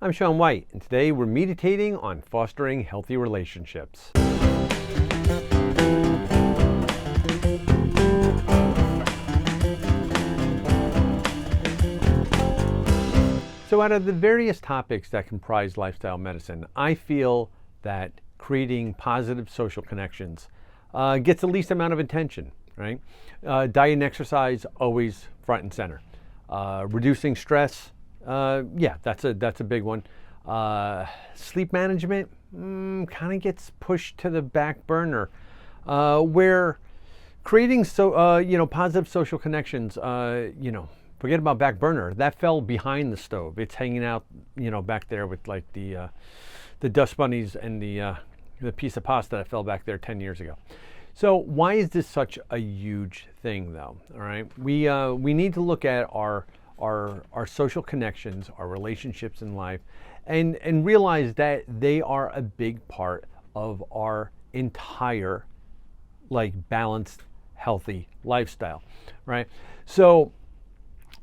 I'm Sean White, and today we're meditating on fostering healthy relationships. So out of the various topics that comprise lifestyle medicine, I feel that creating positive social connections gets the least amount of attention, right? Diet and exercise, always front and center. Reducing stress, that's a big one. Sleep management kind of gets pushed to the back burner. Where creating positive social connections, forget about back burner. That fell behind the stove. It's hanging out, back there with like the dust bunnies and the piece of pasta that fell back there 10 years ago. So why is this such a huge thing, though? All right, we need to look at our social connections, our relationships in life, and realize that they are a big part of our entire balanced, healthy lifestyle, right? So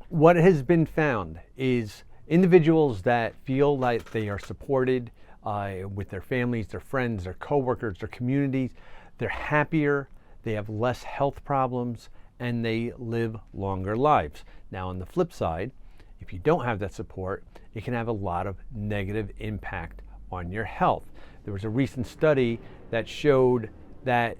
what has been found is individuals that feel like they are supported with their families, their friends, their coworkers, their communities, they're happier, they have less health problems, and they live longer lives. Now, on the flip side, if you don't have that support, it can have a lot of negative impact on your health. There was a recent study that showed that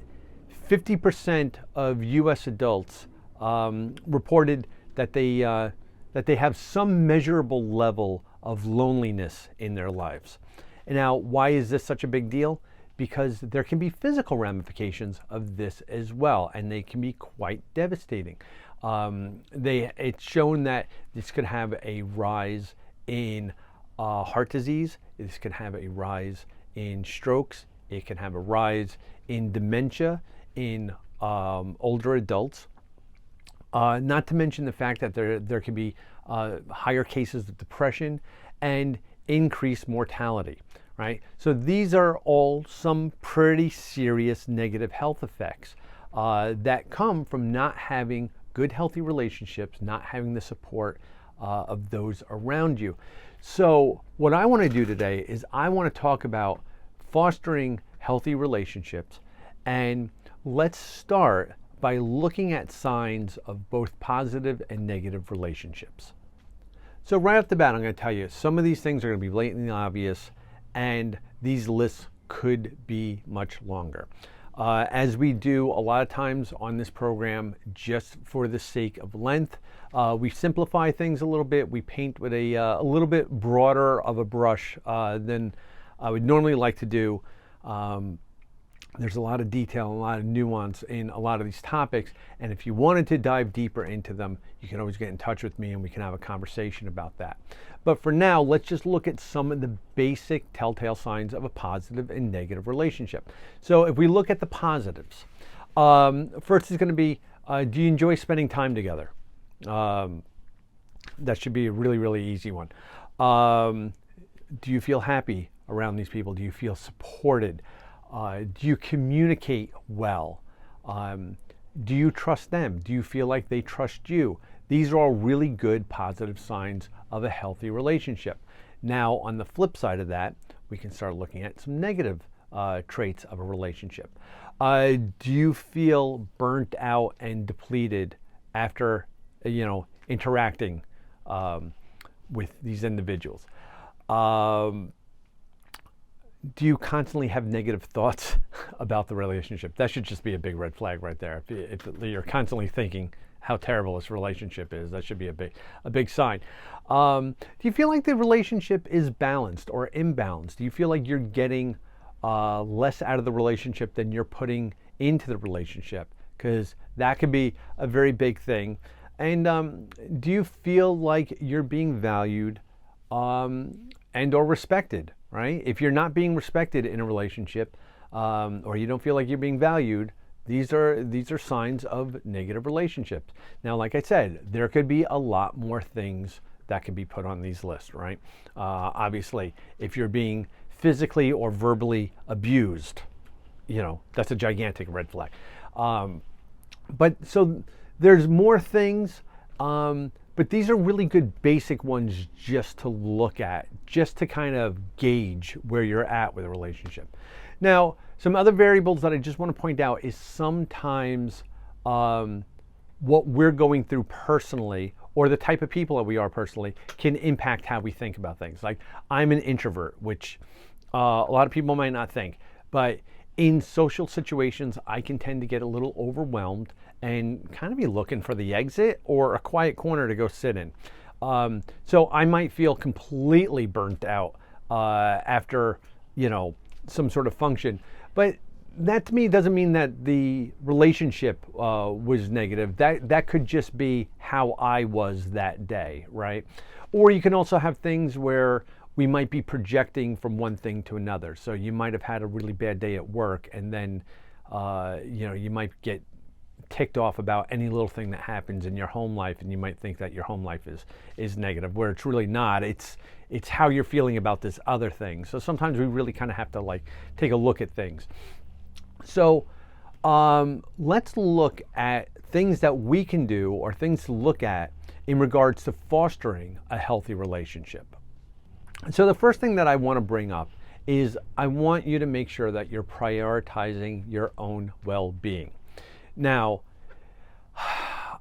50% of U.S. adults reported that they have some measurable level of loneliness in their lives. And now, why is this such a big deal? Because there can be physical ramifications of this as well, and they can be quite devastating. It's shown that this could have a rise in heart disease. This can have a rise in strokes. It can have a rise in dementia in older adults. Not to mention the fact that there can be higher cases of depression and increased mortality, right? So these are all some pretty serious negative health effects that come from not having good, healthy relationships, not having the support of those around you. So what I want to do today is I want to talk about fostering healthy relationships, and let's start by looking at signs of both positive and negative relationships. So right off the bat, I'm going to tell you some of these things are going to be blatantly obvious, and these lists could be much longer. As we do a lot of times on this program, just for the sake of length, we simplify things a little bit. We paint with a little bit broader of a brush than I would normally like to do. There's a lot of detail, a lot of nuance in a lot of these topics, and if you wanted to dive deeper into them, you can always get in touch with me and we can have a conversation about that. But for now, let's just look at some of the basic telltale signs of a positive and negative relationship. So if we look at the positives, first is going to be, do you enjoy spending time together? That should be a really, really easy one. Do you feel happy around these people? Do you feel supported? Do you communicate well? Do you trust them? Do you feel like they trust you? These are all really good positive signs of a healthy relationship. Now, on the flip side of that, we can start looking at some negative traits of a relationship. Do you feel burnt out and depleted after, interacting with these individuals? Do you constantly have negative thoughts about the relationship? That should just be a big red flag right there. If you're constantly thinking how terrible this relationship is, that should be a big sign. Do you feel like the relationship is balanced or imbalanced? Do you feel like you're getting less out of the relationship than you're putting into the relationship? Because that could be a very big thing. And do you feel like you're being valued and or respected? Right? If you're not being respected in a relationship, or you don't feel like you're being valued, these are signs of negative relationships. Now, like I said, there could be a lot more things that can be put on these lists, right? Obviously, if you're being physically or verbally abused, that's a gigantic red flag. But so there's more things But these are really good basic ones just to look at, just to kind of gauge where you're at with a relationship. Now, some other variables that I just want to point out is sometimes what we're going through personally, or the type of people that we are personally, can impact how we think about things. Like, I'm an introvert, which a lot of people might not think, but in social situations, I can tend to get a little overwhelmed and kind of be looking for the exit or a quiet corner to go sit in. So I might feel completely burnt out after, some sort of function. But that to me doesn't mean that the relationship was negative. That could just be how I was that day, right? Or you can also have things where we might be projecting from one thing to another. So you might have had a really bad day at work, and then you might get ticked off about any little thing that happens in your home life, and you might think that your home life is negative, where it's really not. It's how you're feeling about this other thing. So sometimes we really kind of have to take a look at things. So let's look at things that we can do, or things to look at in regards to fostering a healthy relationship. So the first thing that I want to bring up is I want you to make sure that you're prioritizing your own well-being. Now,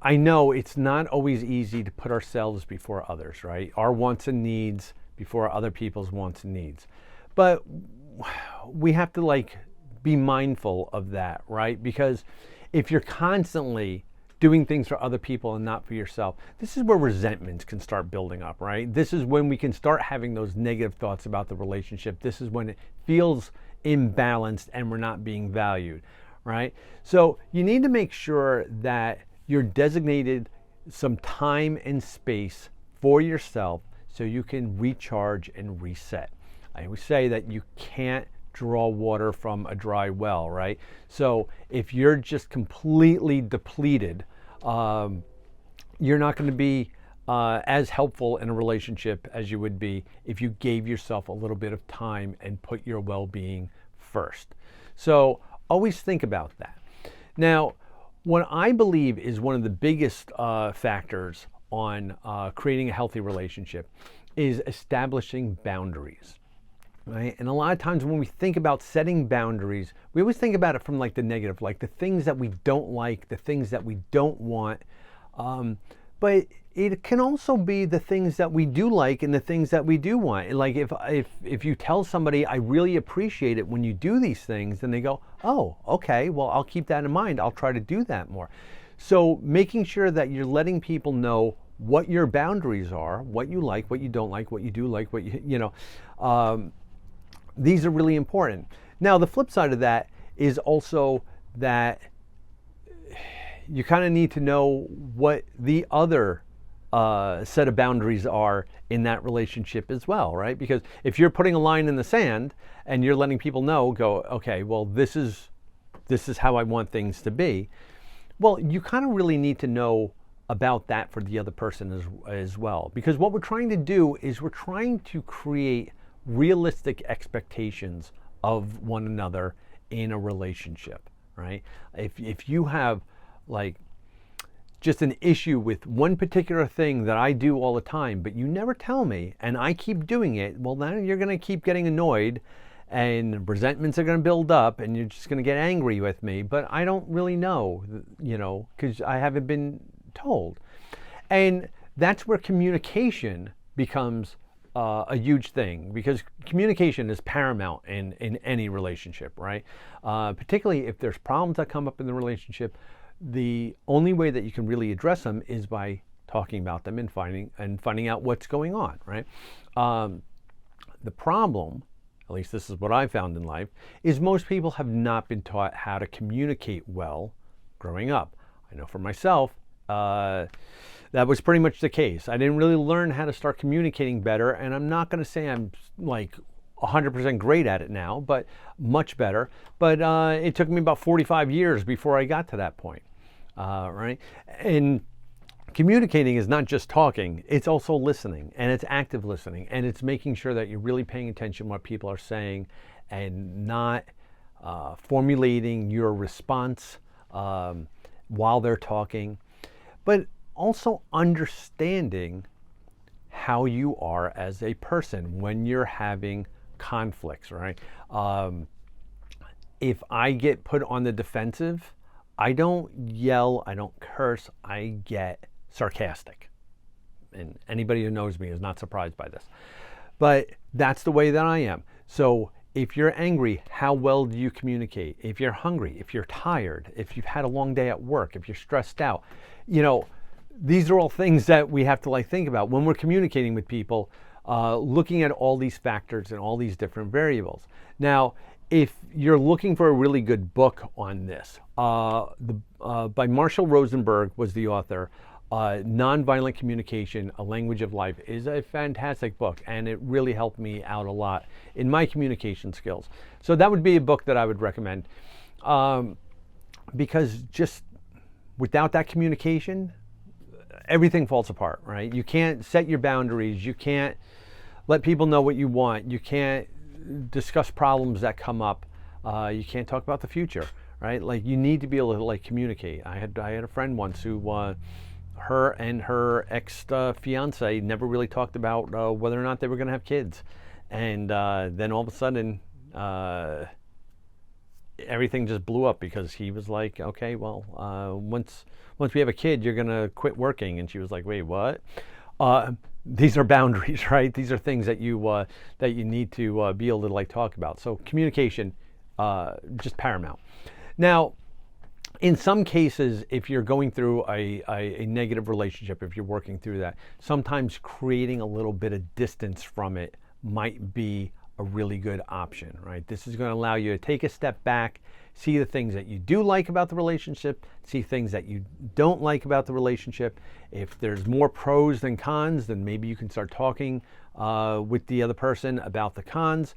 I know it's not always easy to put ourselves before others, right? Our wants and needs before other people's wants and needs. But we have to be mindful of that, right? Because if you're constantly doing things for other people and not for yourself, this is where resentments can start building up, right? This is when we can start having those negative thoughts about the relationship. This is when it feels imbalanced and we're not being valued, right? So you need to make sure that you're designated some time and space for yourself so you can recharge and reset. I always say that you can't draw water from a dry well, right? So if you're just completely depleted, you're not going to be as helpful in a relationship as you would be if you gave yourself a little bit of time and put your well-being first. So always think about that. Now, what I believe is one of the biggest factors on creating a healthy relationship is establishing boundaries. Right? And a lot of times when we think about setting boundaries, we always think about it from the negative, like the things that we don't like, the things that we don't want. But it can also be the things that we do like and the things that we do want. Like if you tell somebody, I really appreciate it when you do these things, then they go, oh, okay, well, I'll keep that in mind. I'll try to do that more. So making sure that you're letting people know what your boundaries are, what you like, what you don't like, what you do like, what these are really important. Now, the flip side of that is also that you kind of need to know what the other set of boundaries are in that relationship as well, right? Because if you're putting a line in the sand and you're letting people know, okay, well, this is how I want things to be. Well, you kind of really need to know about that for the other person as well. Because what we're trying to do is we're trying to create realistic expectations of one another in a relationship, right? If you have just an issue with one particular thing that I do all the time, but you never tell me and I keep doing it, well, then you're going to keep getting annoyed and resentments are going to build up and you're just going to get angry with me, but I don't really know, because I haven't been told. And that's where communication becomes a huge thing, because communication is paramount in any relationship, right? Particularly if there's problems that come up in the relationship, the only way that you can really address them is by talking about them and finding out what's going on, right? The problem, at least this is what I found in life, is most people have not been taught how to communicate well growing up. I know for myself, that was pretty much the case. I didn't really learn how to start communicating better, and I'm not going to say I'm 100% great at it now, but much better. But it took me about 45 years before I got to that point, right? And communicating is not just talking, it's also listening, and it's active listening, and it's making sure that you're really paying attention to what people are saying and not formulating your response while they're talking. But also understanding how you are as a person when you're having conflicts, right? If I get put on the defensive, I don't yell, I don't curse, I get sarcastic. And anybody who knows me is not surprised by this. But that's the way that I am. So if you're angry, how well do you communicate? If you're hungry, if you're tired, if you've had a long day at work, if you're stressed out, these are all things that we have to think about when we're communicating with people, looking at all these factors and all these different variables. Now, if you're looking for a really good book on this, by Marshall Rosenberg was the author. Nonviolent Communication, A Language of Life is a fantastic book, and it really helped me out a lot in my communication skills. So that would be a book that I would recommend, because just without that communication, everything falls apart, right? You can't set your boundaries. You can't let people know what you want. You can't discuss problems that come up. You can't talk about the future, right? You need to be able to communicate. I had a friend once who her and her ex-fiance never really talked about whether or not they were going to have kids. And then all of a sudden, everything just blew up because he was like, okay, well, once we have a kid, you're going to quit working. And she was like, wait, what? These are boundaries, right? These are things that you need to be able to talk about. So communication, just paramount. Now, in some cases, if you're going through a negative relationship, if you're working through that, sometimes creating a little bit of distance from it might be a really good option, right? This is going to allow you to take a step back, see the things that you do like about the relationship, see things that you don't like about the relationship. If there's more pros than cons, then maybe you can start talking with the other person about the cons.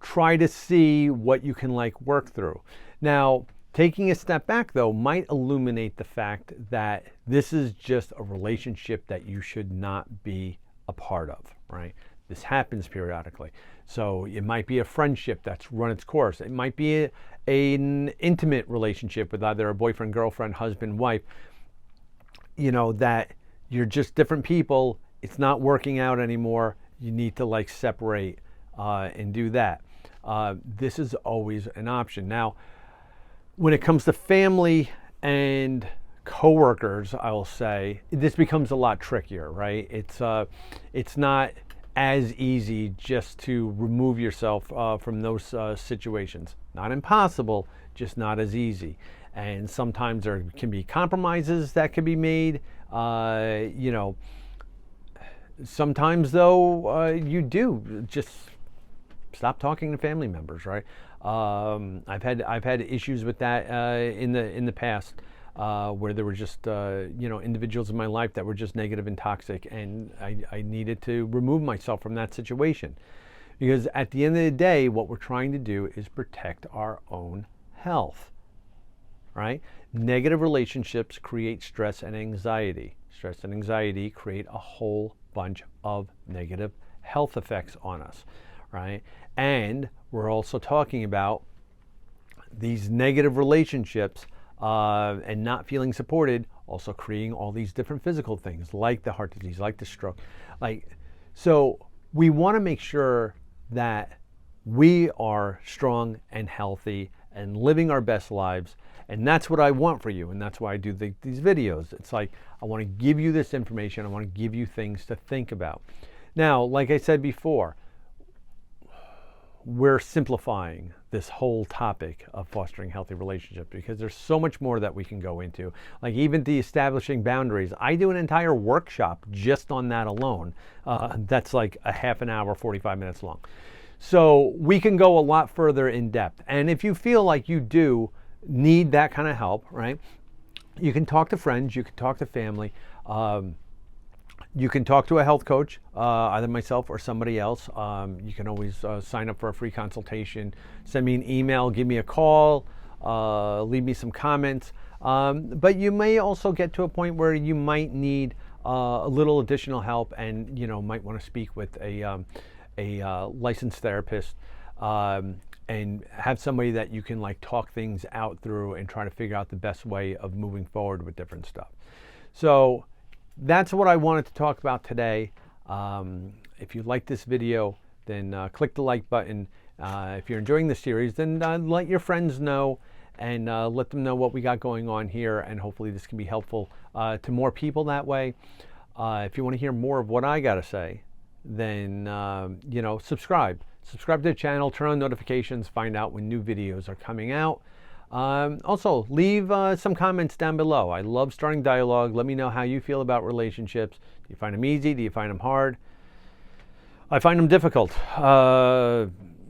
Try to see what you can work through. Now, taking a step back, though, might illuminate the fact that this is just a relationship that you should not be a part of, right? This happens periodically. So it might be a friendship that's run its course. It might be an intimate relationship with either a boyfriend, girlfriend, husband, wife, that you're just different people. It's not working out anymore. You need to separate and do that. This is always an option. Now, when it comes to family and coworkers, I will say this becomes a lot trickier, right? It's not as easy just to remove yourself from those situations. Not impossible, just not as easy. And sometimes there can be compromises that can be made. Sometimes though, you do just stop talking to family members, right? I've had issues with that in the past, where there were just individuals in my life that were just negative and toxic, and I needed to remove myself from that situation, because at the end of the day, what we're trying to do is protect our own health, right? Negative relationships create stress and anxiety. Stress and anxiety create a whole bunch of negative health effects on us, right? And we're also talking about these negative relationships and not feeling supported, also creating all these different physical things like the heart disease, like the stroke. So we want to make sure that we are strong and healthy and living our best lives. And that's what I want for you. And that's why I do these videos. It's I want to give you this information. I want to give you things to think about. Now, like I said before, we're simplifying this whole topic of fostering healthy relationships because there's so much more that we can go into. Even the establishing boundaries. I do an entire workshop just on that alone. That's a half an hour, 45 minutes long. So we can go a lot further in depth. And if you feel like you do need that kind of help, right? You can talk to friends, you can talk to family, you can talk to a health coach, either myself or somebody else. You can always sign up for a free consultation, send me an email, give me a call, leave me some comments. But you may also get to a point where you might need a little additional help, and might want to speak with a licensed therapist, and have somebody that you can talk things out through and try to figure out the best way of moving forward with different stuff. So that's what I wanted to talk about today. If you like this video, then click the like button. If you're enjoying the series, then let your friends know and let them know what we got going on here, and hopefully this can be helpful to more people that way. If you want to hear more of what I got to say, then subscribe to the channel, turn on notifications, find out when new videos are coming out. Also, leave some comments down below. I love starting dialogue. Let me know how you feel about relationships. Do you find them easy? Do you find them hard? I find them difficult.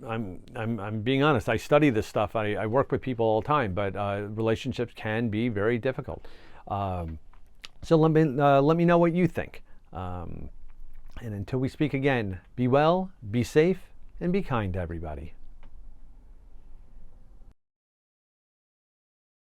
I'm being honest. I study this stuff. I work with people all the time, but relationships can be very difficult. So let me know what you think. And until we speak again, be well, be safe, and be kind to everybody.